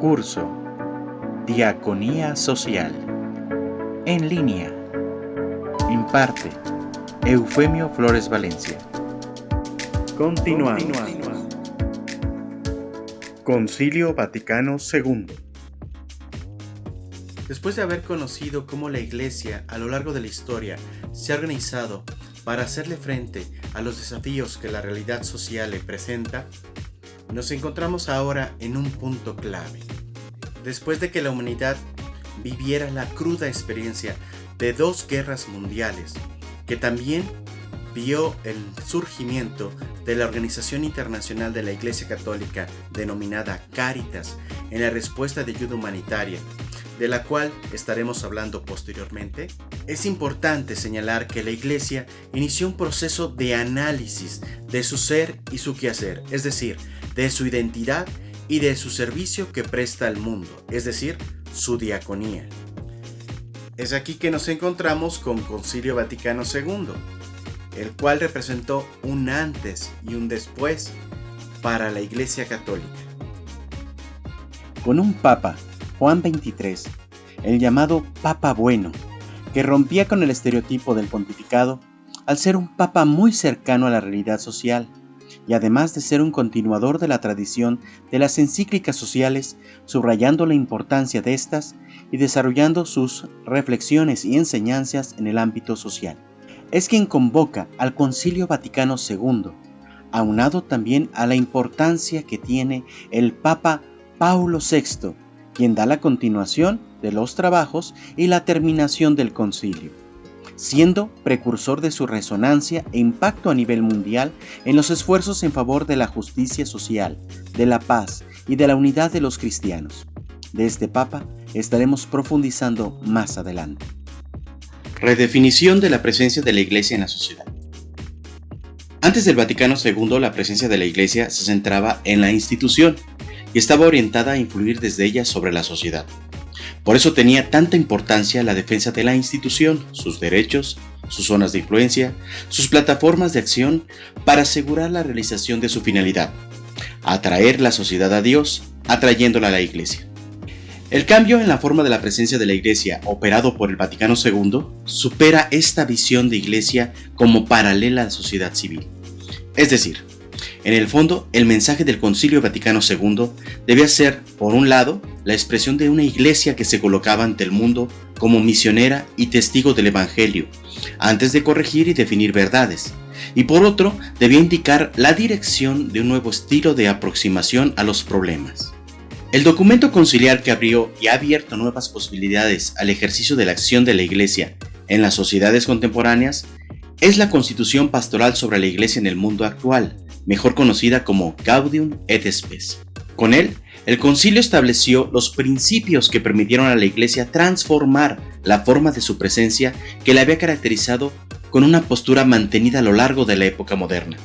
Curso Diaconía Social en línea. Imparte Eufemio Flores Valencia. Continuamos. Concilio Vaticano II. Después de haber conocido cómo la Iglesia a lo largo de la historia se ha organizado para hacerle frente a los desafíos que la realidad social le presenta, nos encontramos ahora en un punto clave. Después de que la humanidad viviera la cruda experiencia de 2 guerras mundiales, que también vio el surgimiento de la Organización Internacional de la Iglesia Católica denominada Cáritas en la respuesta de ayuda humanitaria, de la cual estaremos hablando posteriormente, es importante señalar que la Iglesia inició un proceso de análisis de su ser y su quehacer, es decir, de su identidad y de su servicio que presta al mundo, es decir, su diaconía. Es aquí que nos encontramos con Concilio Vaticano II, el cual representó un antes y un después para la Iglesia Católica. Con un Papa, Juan XXIII, el llamado Papa Bueno, que rompía con el estereotipo del pontificado al ser un papa muy cercano a la realidad social, y además de ser un continuador de la tradición de las encíclicas sociales, subrayando la importancia de estas y desarrollando sus reflexiones y enseñanzas en el ámbito social. Es quien convoca al Concilio Vaticano II, aunado también a la importancia que tiene el Papa Paulo VI, quien da la continuación de los trabajos y la terminación del concilio, siendo precursor de su resonancia e impacto a nivel mundial en los esfuerzos en favor de la justicia social, de la paz y de la unidad de los cristianos. De este Papa estaremos profundizando más adelante. Redefinición de la presencia de la Iglesia en la sociedad. Antes del Vaticano II, la presencia de la Iglesia se centraba en la institución y estaba orientada a influir desde ella sobre la sociedad. Por eso tenía tanta importancia la defensa de la institución, sus derechos, sus zonas de influencia, sus plataformas de acción para asegurar la realización de su finalidad: atraer la sociedad a Dios, atrayéndola a la Iglesia. El cambio en la forma de la presencia de la Iglesia operado por el Vaticano II supera esta visión de Iglesia como paralela a la sociedad civil. Es decir, en el fondo, el mensaje del Concilio Vaticano II debía ser, por un lado, la expresión de una Iglesia que se colocaba ante el mundo como misionera y testigo del Evangelio, antes de corregir y definir verdades, y por otro, debía indicar la dirección de un nuevo estilo de aproximación a los problemas. El documento conciliar que abrió y ha abierto nuevas posibilidades al ejercicio de la acción de la Iglesia en las sociedades contemporáneas es la Constitución Pastoral sobre la Iglesia en el mundo actual, mejor conocida como Gaudium et Spes. Con él, el concilio estableció los principios que permitieron a la Iglesia transformar la forma de su presencia que la había caracterizado con una postura mantenida a lo largo de la época moderna,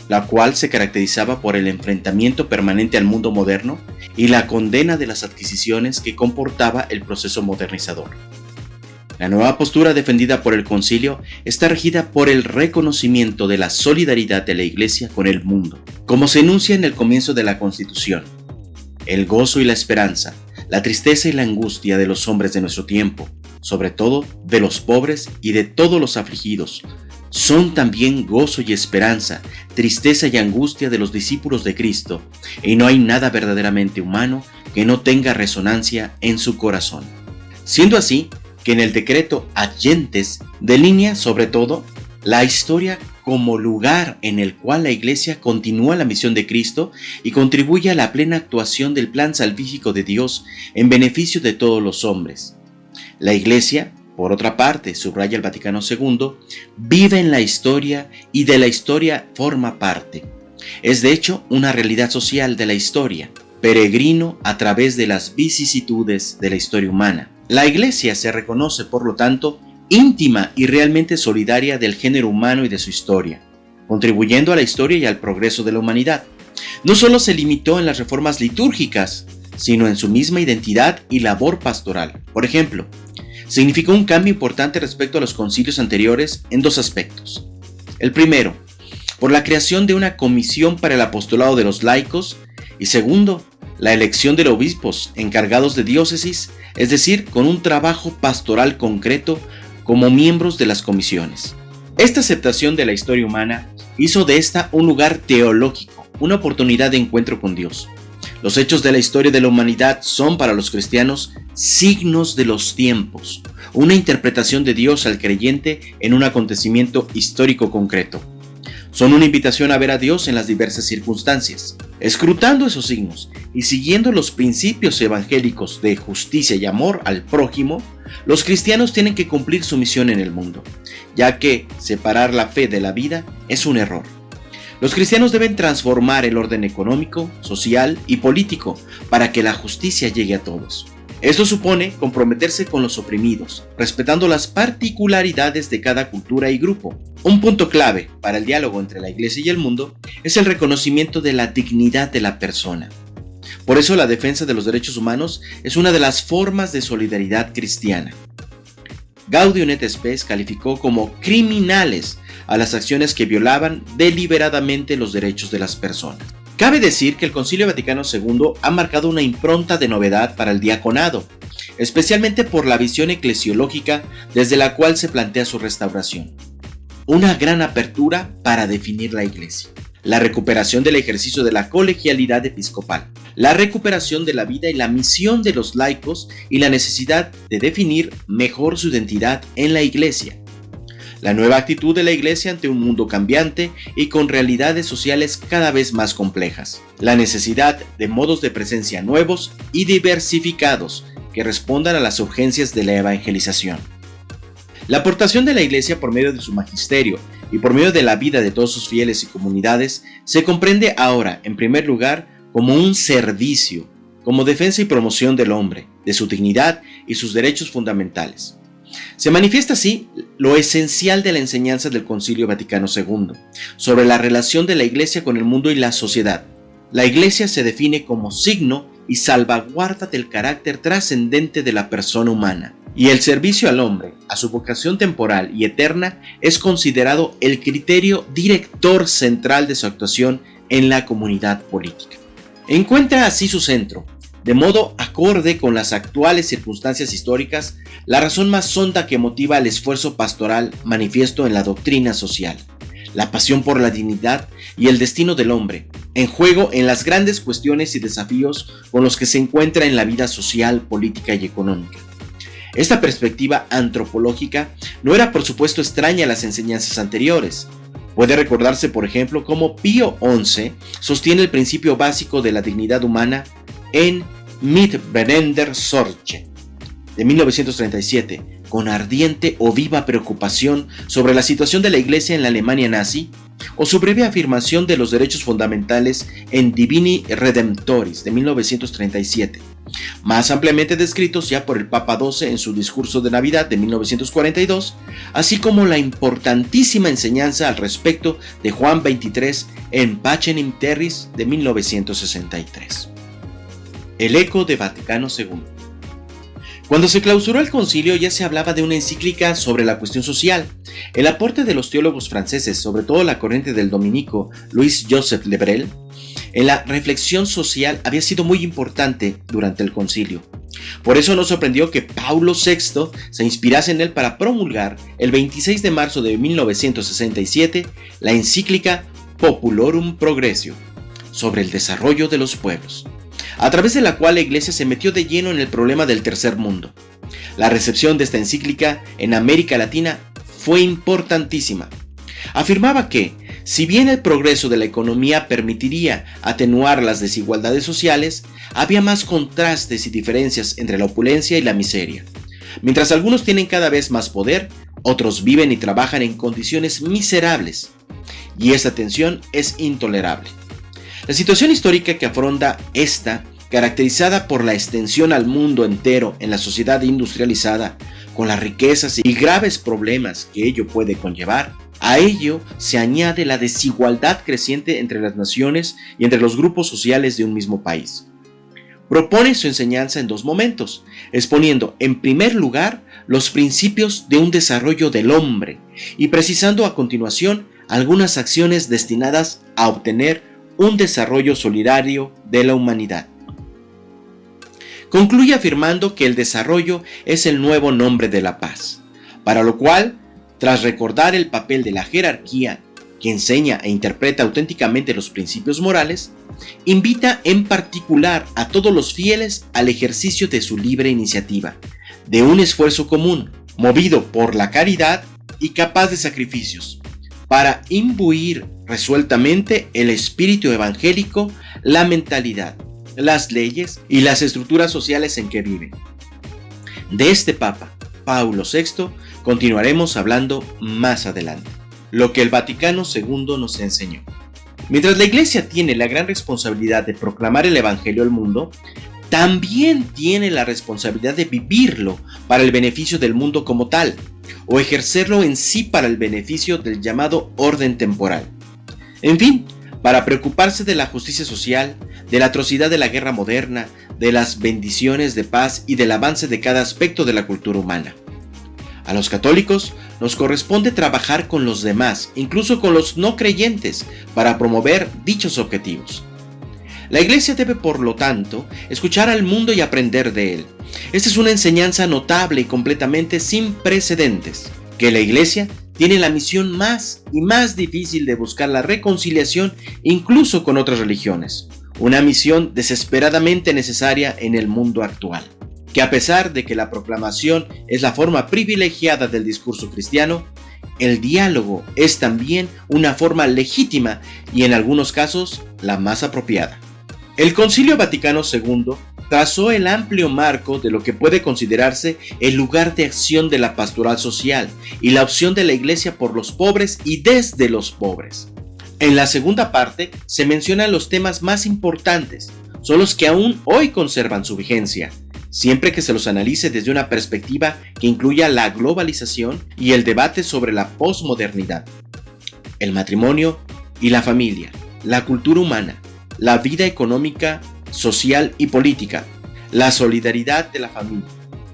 la cual se caracterizaba por el enfrentamiento permanente al mundo moderno y la condena de las adquisiciones que comportaba el proceso modernizador. La nueva postura defendida por el concilio está regida por el reconocimiento de la solidaridad de la Iglesia con el mundo, como se enuncia en el comienzo de la Constitución. El gozo y la esperanza, la tristeza y la angustia de los hombres de nuestro tiempo, sobre todo de los pobres y de todos los afligidos, son también gozo y esperanza, tristeza y angustia de los discípulos de Cristo, y no hay nada verdaderamente humano que no tenga resonancia en su corazón. Siendo así, que en el decreto Ad Gentes delinea sobre todo la historia como lugar en el cual la Iglesia continúa la misión de Cristo y contribuye a la plena actuación del plan salvífico de Dios en beneficio de todos los hombres. La Iglesia, por otra parte, subraya el Vaticano II, vive en la historia y de la historia forma parte. Es de hecho una realidad social de la historia, peregrino a través de las vicisitudes de la historia humana. La Iglesia se reconoce, por lo tanto, íntima y realmente solidaria del género humano y de su historia, contribuyendo a la historia y al progreso de la humanidad. No solo se limitó en las reformas litúrgicas, sino en su misma identidad y labor pastoral. Por ejemplo, significó un cambio importante respecto a los concilios anteriores en 2 aspectos. El primero, por la creación de una comisión para el apostolado de los laicos, y segundo, la elección de los obispos encargados de diócesis, es decir, con un trabajo pastoral concreto como miembros de las comisiones. Esta aceptación de la historia humana hizo de esta un lugar teológico, una oportunidad de encuentro con Dios. Los hechos de la historia de la humanidad son para los cristianos signos de los tiempos, una interpretación de Dios al creyente en un acontecimiento histórico concreto. Son una invitación a ver a Dios en las diversas circunstancias. Escrutando esos signos y siguiendo los principios evangélicos de justicia y amor al prójimo, los cristianos tienen que cumplir su misión en el mundo, ya que separar la fe de la vida es un error. Los cristianos deben transformar el orden económico, social y político para que la justicia llegue a todos. Esto supone comprometerse con los oprimidos, respetando las particularidades de cada cultura y grupo. Un punto clave para el diálogo entre la Iglesia y el mundo es el reconocimiento de la dignidad de la persona. Por eso la defensa de los derechos humanos es una de las formas de solidaridad cristiana. Gaudium et Spes calificó como criminales a las acciones que violaban deliberadamente los derechos de las personas. Cabe decir que el Concilio Vaticano II ha marcado una impronta de novedad para el diaconado, especialmente por la visión eclesiológica desde la cual se plantea su restauración. Una gran apertura para definir la Iglesia, la recuperación del ejercicio de la colegialidad episcopal, la recuperación de la vida y la misión de los laicos y la necesidad de definir mejor su identidad en la Iglesia. La nueva actitud de la Iglesia ante un mundo cambiante y con realidades sociales cada vez más complejas. La necesidad de modos de presencia nuevos y diversificados que respondan a las urgencias de la evangelización. La aportación de la Iglesia por medio de su magisterio y por medio de la vida de todos sus fieles y comunidades se comprende ahora, en primer lugar, como un servicio, como defensa y promoción del hombre, de su dignidad y sus derechos fundamentales. Se manifiesta así lo esencial de la enseñanza del Concilio Vaticano II sobre la relación de la Iglesia con el mundo y la sociedad. La Iglesia se define como signo y salvaguarda del carácter trascendente de la persona humana, y el servicio al hombre, a su vocación temporal y eterna, es considerado el criterio director central de su actuación en la comunidad política. Encuentra así su centro, de modo acorde con las actuales circunstancias históricas, la razón más honda que motiva el esfuerzo pastoral manifiesto en la doctrina social, la pasión por la dignidad y el destino del hombre, en juego en las grandes cuestiones y desafíos con los que se encuentra en la vida social, política y económica. Esta perspectiva antropológica no era por supuesto extraña a las enseñanzas anteriores. Puede recordarse, por ejemplo, cómo Pío XI sostiene el principio básico de la dignidad humana en Mit brennender Sorge de 1937, con ardiente o viva preocupación sobre la situación de la Iglesia en la Alemania nazi, o su breve afirmación de los derechos fundamentales en Divini Redemptoris de 1937, más ampliamente descritos ya por el Papa XII en su discurso de Navidad de 1942, así como la importantísima enseñanza al respecto de Juan XXIII en Pacem in Terris de 1963. El eco de Vaticano II. Cuando se clausuró el concilio ya se hablaba de una encíclica sobre la cuestión social. El aporte de los teólogos franceses, sobre todo la corriente del dominico Louis-Joseph Le Brel, en la reflexión social había sido muy importante durante el concilio. Por eso no sorprendió que Paulo VI se inspirase en él para promulgar el 26 de marzo de 1967 la encíclica Populorum Progressio sobre el desarrollo de los pueblos, a través de la cual la Iglesia se metió de lleno en el problema del tercer mundo. La recepción de esta encíclica en América Latina fue importantísima. Afirmaba que, si bien el progreso de la economía permitiría atenuar las desigualdades sociales, había más contrastes y diferencias entre la opulencia y la miseria. Mientras algunos tienen cada vez más poder, otros viven y trabajan en condiciones miserables, y esta tensión es intolerable. La situación histórica que afronta esta, caracterizada por la extensión al mundo entero en la sociedad industrializada, con las riquezas y graves problemas que ello puede conllevar, a ello se añade la desigualdad creciente entre las naciones y entre los grupos sociales de un mismo país. Propone su enseñanza en dos momentos, exponiendo en primer lugar los principios de un desarrollo del hombre y precisando a continuación algunas acciones destinadas a obtener un desarrollo solidario de la humanidad. Concluye afirmando que el desarrollo es el nuevo nombre de la paz, para lo cual, tras recordar el papel de la jerarquía que enseña e interpreta auténticamente los principios morales, invita en particular a todos los fieles al ejercicio de su libre iniciativa, de un esfuerzo común, movido por la caridad y capaz de sacrificios, para imbuir resueltamente el espíritu evangélico, la mentalidad, las leyes y las estructuras sociales en que viven. De este Papa, Paulo VI, continuaremos hablando más adelante. Lo que el Vaticano II nos enseñó. Mientras la Iglesia tiene la gran responsabilidad de proclamar el Evangelio al mundo, también tiene la responsabilidad de vivirlo para el beneficio del mundo como tal, o ejercerlo en sí para el beneficio del llamado orden temporal. En fin, para preocuparse de la justicia social, de la atrocidad de la guerra moderna, de las bendiciones de paz y del avance de cada aspecto de la cultura humana. A los católicos nos corresponde trabajar con los demás, incluso con los no creyentes, para promover dichos objetivos. La Iglesia debe, por lo tanto, escuchar al mundo y aprender de él. Esta es una enseñanza notable y completamente sin precedentes, que la Iglesia tiene la misión más y más difícil de buscar la reconciliación incluso con otras religiones, una misión desesperadamente necesaria en el mundo actual, que a pesar de que la proclamación es la forma privilegiada del discurso cristiano, el diálogo es también una forma legítima y en algunos casos la más apropiada. El Concilio Vaticano II trazó el amplio marco de lo que puede considerarse el lugar de acción de la pastoral social y la opción de la Iglesia por los pobres y desde los pobres. En la segunda parte se mencionan los temas más importantes, son los que aún hoy conservan su vigencia, siempre que se los analice desde una perspectiva que incluya la globalización y el debate sobre la posmodernidad, el matrimonio y la familia, la cultura humana, la vida económica, social y política, la solidaridad de la familia,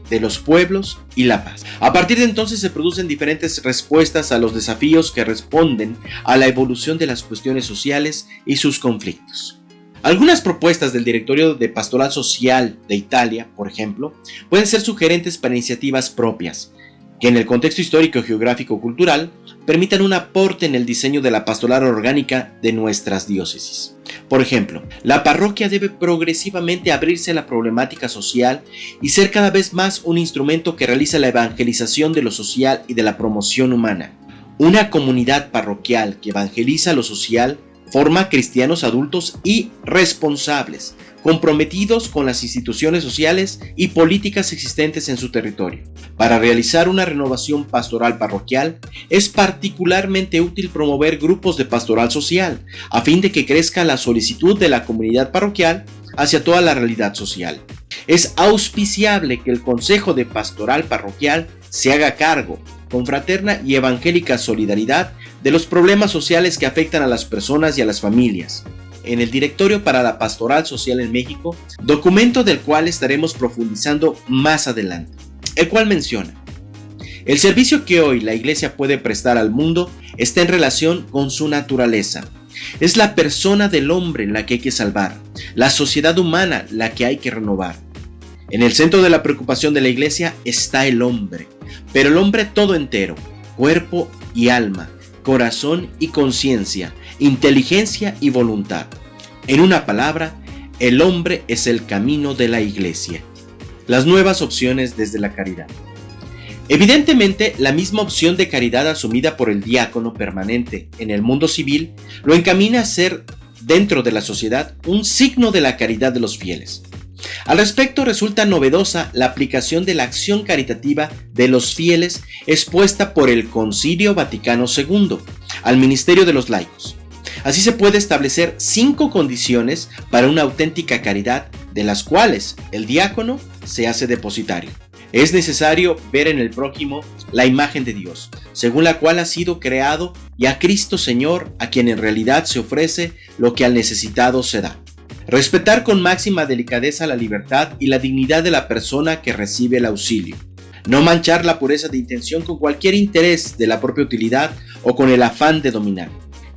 de los pueblos y la paz. A partir de entonces se producen diferentes respuestas a los desafíos que responden a la evolución de las cuestiones sociales y sus conflictos. Algunas propuestas del Directorio de Pastoral Social de Italia, por ejemplo, pueden ser sugerentes para iniciativas propias, que en el contexto histórico, geográfico, cultural, permitan un aporte en el diseño de la pastoral orgánica de nuestras diócesis. Por ejemplo, la parroquia debe progresivamente abrirse a la problemática social y ser cada vez más un instrumento que realiza la evangelización de lo social y de la promoción humana. Una comunidad parroquial que evangeliza lo social forma cristianos adultos y responsables, comprometidos con las instituciones sociales y políticas existentes en su territorio. Para realizar una renovación pastoral parroquial, es particularmente útil promover grupos de pastoral social, a fin de que crezca la solicitud de la comunidad parroquial hacia toda la realidad social. Es auspiciable que el Consejo de Pastoral Parroquial se haga cargo, con fraterna y evangélica solidaridad, de los problemas sociales que afectan a las personas y a las familias. En el Directorio para la Pastoral Social en México, documento del cual estaremos profundizando más adelante, el cual menciona: el servicio que hoy la Iglesia puede prestar al mundo está en relación con su naturaleza. Es la persona del hombre la que hay que salvar, la sociedad humana la que hay que renovar. En el centro de la preocupación de la Iglesia está el hombre, pero el hombre todo entero, cuerpo y alma, corazón y conciencia, inteligencia y voluntad. En una palabra, el hombre es el camino de la Iglesia. Las nuevas opciones desde la caridad. Evidentemente, la misma opción de caridad asumida por el diácono permanente en el mundo civil lo encamina a ser, dentro de la sociedad, un signo de la caridad de los fieles. Al respecto, resulta novedosa la aplicación de la acción caritativa de los fieles expuesta por el Concilio Vaticano II al ministerio de los laicos. Así se puede establecer 5 condiciones para una auténtica caridad, de las cuales el diácono se hace depositario. Es necesario ver en el prójimo la imagen de Dios, según la cual ha sido creado, y a Cristo Señor, a quien en realidad se ofrece lo que al necesitado se da. Respetar con máxima delicadeza la libertad y la dignidad de la persona que recibe el auxilio. No manchar la pureza de intención con cualquier interés de la propia utilidad o con el afán de dominar.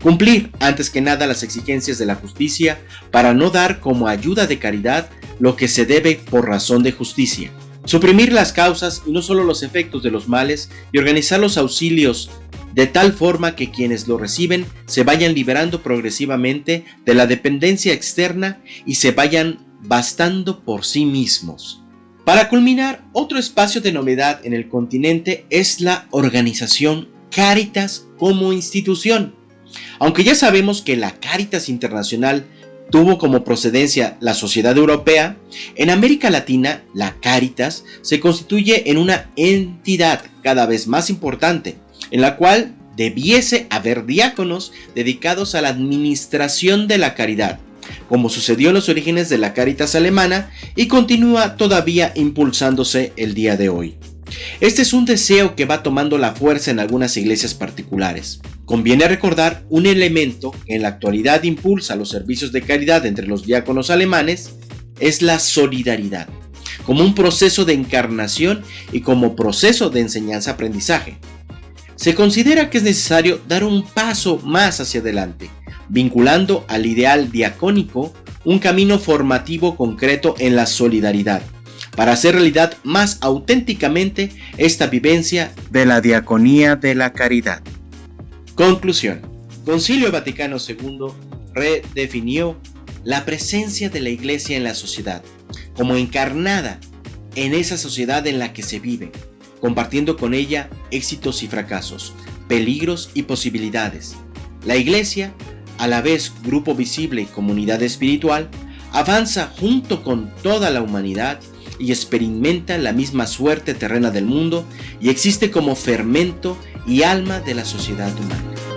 Cumplir, antes que nada, las exigencias de la justicia para no dar como ayuda de caridad lo que se debe por razón de justicia. Suprimir las causas y no solo los efectos de los males y organizar los auxilios de tal forma que quienes lo reciben se vayan liberando progresivamente de la dependencia externa y se vayan bastando por sí mismos. Para culminar, otro espacio de novedad en el continente es la organización Cáritas como institución. Aunque ya sabemos que la Cáritas Internacional tuvo como procedencia la Sociedad Europea, en América Latina la Cáritas se constituye en una entidad cada vez más importante, en la cual debiese haber diáconos dedicados a la administración de la caridad, como sucedió en los orígenes de la Cáritas alemana y continúa todavía impulsándose el día de hoy. Este es un deseo que va tomando la fuerza en algunas iglesias particulares. Conviene recordar un elemento que en la actualidad impulsa los servicios de caridad entre los diáconos alemanes, es la solidaridad, como un proceso de encarnación y como proceso de enseñanza-aprendizaje. Se considera que es necesario dar un paso más hacia adelante, vinculando al ideal diacónico un camino formativo concreto en la solidaridad, para hacer realidad más auténticamente esta vivencia de la diaconía de la caridad. Conclusión. Concilio Vaticano II redefinió la presencia de la Iglesia en la sociedad, como encarnada en esa sociedad en la que se vive, compartiendo con ella éxitos y fracasos, peligros y posibilidades. La Iglesia, a la vez grupo visible y comunidad espiritual, avanza junto con toda la humanidad y experimenta la misma suerte terrena del mundo y existe como fermento y alma de la sociedad humana.